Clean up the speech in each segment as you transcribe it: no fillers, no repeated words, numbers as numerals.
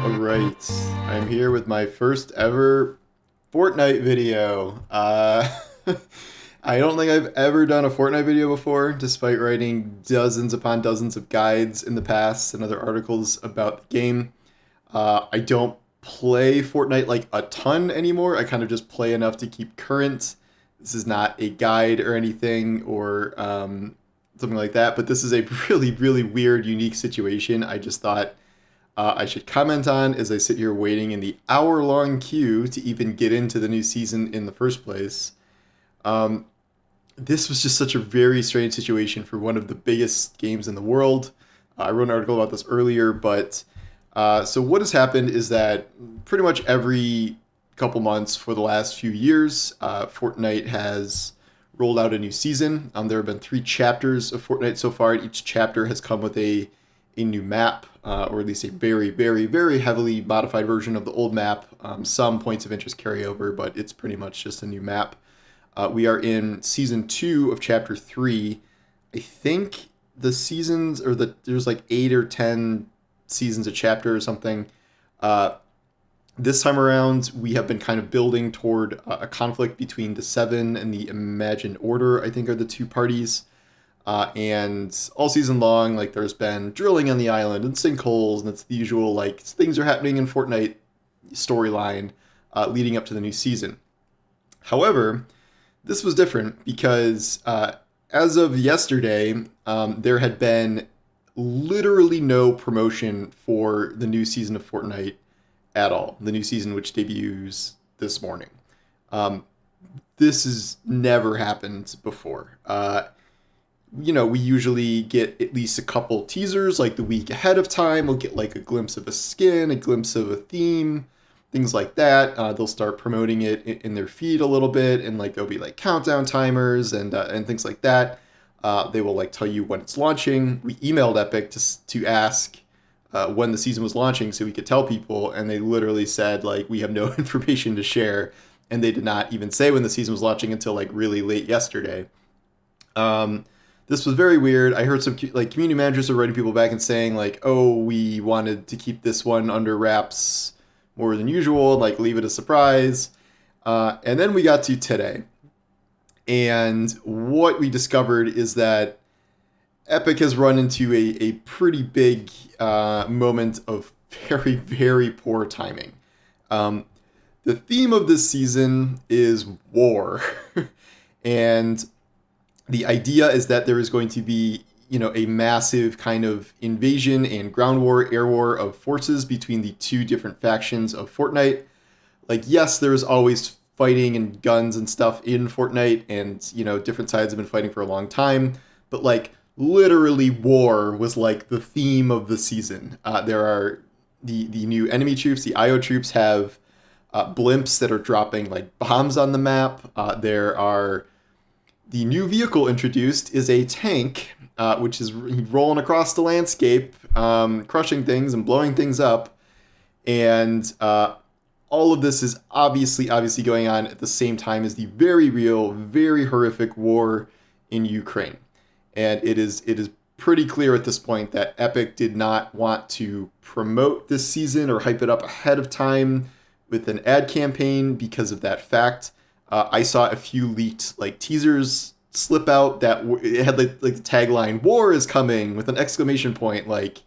Alright, I'm here with my first ever Fortnite video. I don't think I've ever done a Fortnite video before, despite writing dozens upon dozens of guides in the past and other articles about the game. I don't play Fortnite like a ton anymore. I kind of just play enough to keep current. This is not a guide or anything or something like that, but this is a really, really weird, unique situation. I just thought I should comment on as I sit here waiting in the hour-long queue to even get into the new season in the first place. Um, this was just such a very strange situation for one of the biggest games in the world. I wrote an article about this earlier, but so what has happened is that pretty much every couple months for the last few years, Fortnite has rolled out a new season. There have been 3 chapters of Fortnite so far, and each chapter has come with a new map, or at least a very, very, very heavily modified version of the old map. Some points of interest carry over, but it's pretty much just a new map. We are in season 2 of chapter 3. I think the seasons, there's like 8 or 10 seasons a chapter or something. This time around, we have been kind of building toward a conflict between the Seven and the Imagined Order, I think are the two parties. And all season long, like there's been drilling on the island and sinkholes, and it's the usual like things are happening in Fortnite storyline leading up to the new season. However, this was different because as of yesterday, there had been literally no promotion for the new season of Fortnite at all. The new season, which debuts this morning. This has never happened before. We usually get at least a couple teasers like the week ahead of time. We'll get like a glimpse of a skin, a glimpse of a theme, things like that. They'll start promoting it in their feed a little bit, and like there'll be like countdown timers and things like that. They will like tell you when it's launching. We emailed Epic to ask when the season was launching so we could tell people, and they literally said like we have no information to share, and they did not even say when the season was launching until like really late yesterday. This was very weird. I heard some like community managers are writing people back and saying like, "Oh, we wanted to keep this one under wraps more than usual, like leave it a surprise." And then we got to today, and what we discovered is that Epic has run into a pretty big moment of very, very poor timing. The theme of this season is war, and the idea is that there is going to be, a massive kind of invasion and ground war, air war of forces between the two different factions of Fortnite. Like, yes, there's always fighting and guns and stuff in Fortnite, and, different sides have been fighting for a long time, but, like, literally war was, like, the theme of the season. There are the new enemy troops, the IO troops have blimps that are dropping, like, bombs on the map. The new vehicle introduced is a tank, which is rolling across the landscape, crushing things and blowing things up. And all of this is obviously going on at the same time as the very real, very horrific war in Ukraine. And it is pretty clear at this point that Epic did not want to promote this season or hype it up ahead of time with an ad campaign because of that fact. I saw a few leaked like teasers slip out that it had like the tagline "War is coming" with an exclamation point. Like,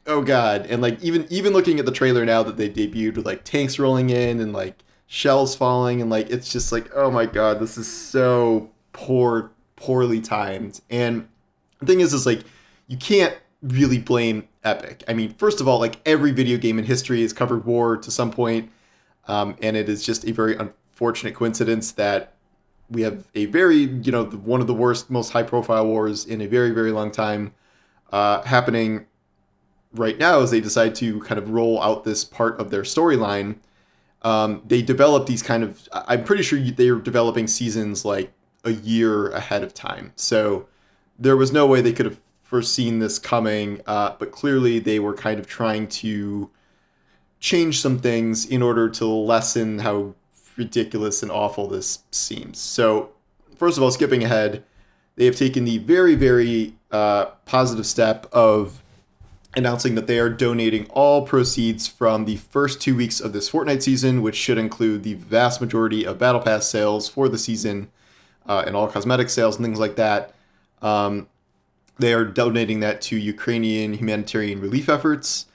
oh god! And like even looking at the trailer now that they debuted with like tanks rolling in and like shells falling, and like it's just like, oh my god, this is so poorly timed. And the thing is like you can't really blame Epic. I mean, first of all, like every video game in history has covered war to some point, and it is just a very unfortunate coincidence that we have a very, one of the worst, most high-profile wars in a very, very long time happening right now as they decide to kind of roll out this part of their storyline. They develop these kind of, I'm pretty sure they're developing seasons like a year ahead of time. So there was no way they could have foreseen this coming, but clearly they were kind of trying to change some things in order to lessen how ridiculous and awful this seems. So, first of all, skipping ahead, they have taken the very, very positive step of announcing that they are donating all proceeds from the first 2 weeks of this Fortnite season, which should include the vast majority of Battle Pass sales for the season and all cosmetic sales and things like that. They are donating that to Ukrainian humanitarian relief efforts.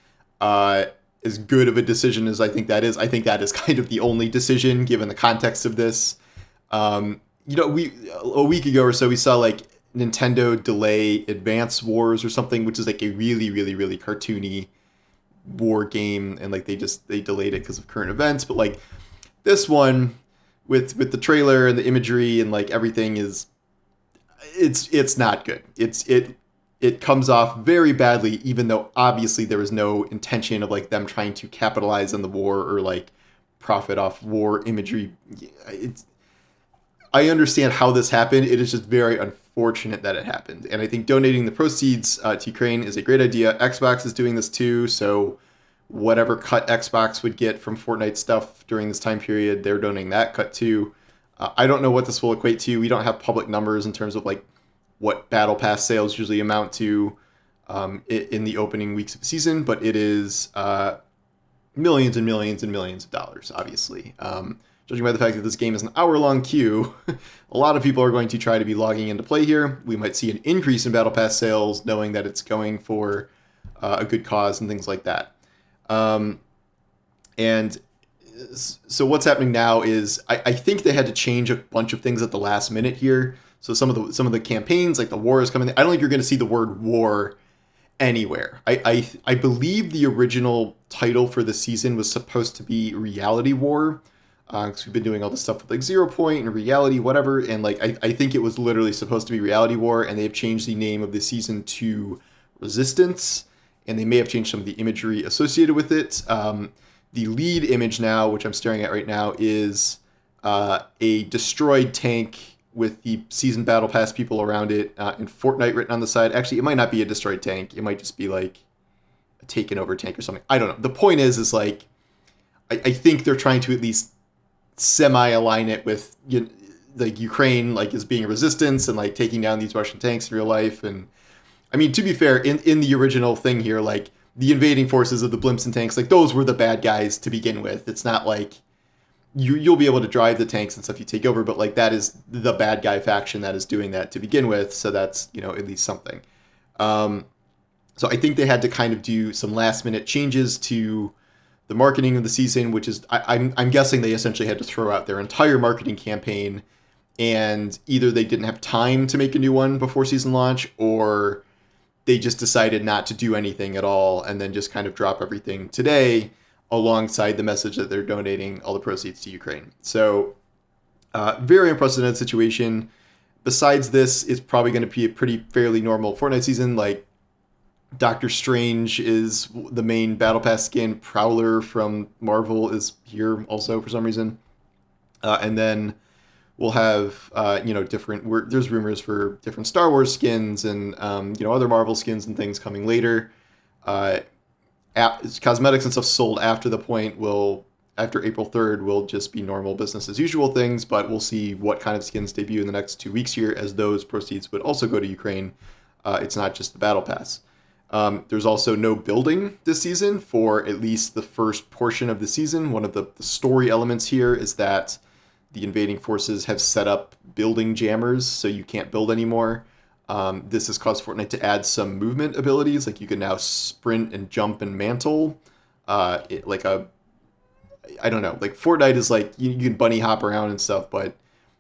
As good of a decision as I think that is kind of the only decision given the context of this. We a week ago or so we saw like Nintendo delay Advance Wars or something, which is like a really, really, really cartoony war game, and like they delayed it because of current events. But like this one, with the trailer and the imagery and like everything it's not good. It comes off very badly, even though obviously there was no intention of like them trying to capitalize on the war or like profit off war imagery. I understand how this happened. It is just very unfortunate that it happened. And I think donating the proceeds to Ukraine is a great idea. Xbox is doing this too, so whatever cut Xbox would get from Fortnite stuff during this time period, they're donating that cut too. I don't know what this will equate to. We don't have public numbers in terms of like what Battle Pass sales usually amount to in the opening weeks of the season, but it is millions and millions and millions of dollars, obviously. Judging by the fact that this game is an hour-long queue, a lot of people are going to try to be logging in to play here. We might see an increase in Battle Pass sales, knowing that it's going for a good cause and things like that. And so what's happening now is I think they had to change a bunch of things at the last minute here. So some of the campaigns, like the war is coming. I don't think you're going to see the word war anywhere. I believe the original title for the season was supposed to be Reality War, because we've been doing all this stuff with like 0 Point and Reality whatever, and like I think it was literally supposed to be Reality War, and they've changed the name of the season to Resistance, and they may have changed some of the imagery associated with it. The lead image now, which I'm staring at right now, is a destroyed tank with the season battle pass people around it, and Fortnite written on the side. Actually, it might not be a destroyed tank. It might just be like a taken over tank or something. I don't know. The point is like, I think they're trying to at least semi-align it with like Ukraine, like as being a resistance and like taking down these Russian tanks in real life. And I mean, to be fair, in the original thing here, like the invading forces of the blimps and tanks, like those were the bad guys to begin with. It's not like you'll be able to drive the tanks and stuff you take over, but like that is the bad guy faction that is doing that to begin with. So that's, at least something. So I think they had to kind of do some last minute changes to the marketing of the season, which is, I'm guessing they essentially had to throw out their entire marketing campaign, and either they didn't have time to make a new one before season launch, or they just decided not to do anything at all and then just kind of drop everything today alongside the message that they're donating all the proceeds to Ukraine. So very unprecedented situation. Besides this, it's probably going to be a pretty fairly normal Fortnite season. Like Doctor Strange is the main Battle Pass skin. Prowler from Marvel is here also for some reason. And then we'll have, different, there's rumors for different Star Wars skins and, other Marvel skins and things coming later. Cosmetics and stuff sold after after April 3rd will just be normal business as usual things, but we'll see what kind of skins debut in the next 2 weeks here, as those proceeds would also go to Ukraine. It's not just the Battle Pass. There's also no building this season for at least the first portion of the season. One of the story elements here is that the invading forces have set up building jammers, so you can't build anymore. This has caused Fortnite to add some movement abilities, like you can now sprint and jump and mantle. I don't know, like Fortnite is like, you can bunny hop around and stuff, but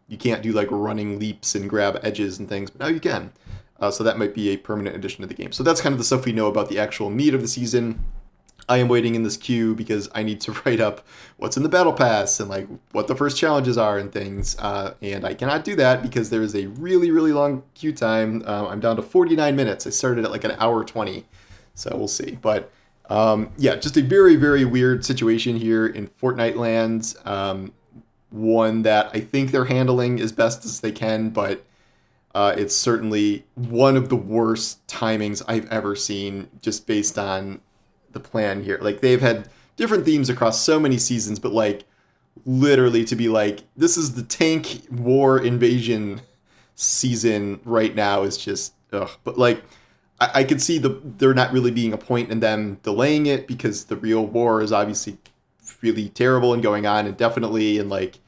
you can't do like running leaps and grab edges and things, but now you can. So that might be a permanent addition to the game. So that's kind of the stuff we know about the actual meat of the season. I am waiting in this queue because I need to write up what's in the Battle Pass and like what the first challenges are and things. And I cannot do that because there is a really, really long queue time. I'm down to 49 minutes. I started at like an hour 20. So we'll see. But just a very, very weird situation here in Fortnite land. One that I think they're handling as best as they can, but it's certainly one of the worst timings I've ever seen, just based on the plan here. Like they've had different themes across so many seasons, but like literally to be like, this is the tank war invasion season right now is just ugh. But like I could see there not really being a point in them delaying it, because the real war is obviously really terrible and going on indefinitely, and like,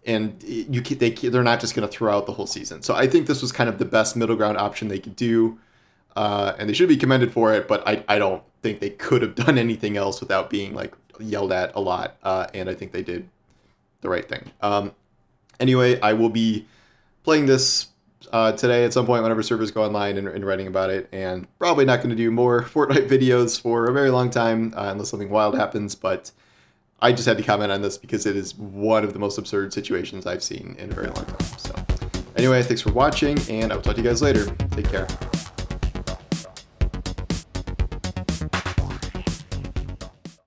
they're not just going to throw out the whole season. So I think this was kind of the best middle ground option they could do, and they should be commended for it. But I don't think they could have done anything else without being like yelled at a lot. And I think they did the right thing. Anyway, I will be playing this today at some point whenever servers go online, and writing about it, and probably not going to do more Fortnite videos for a very long time unless something wild happens. But I just had to comment on this because it is one of the most absurd situations I've seen in a very long time. So anyway, thanks for watching, and I'll talk to you guys later. Take care.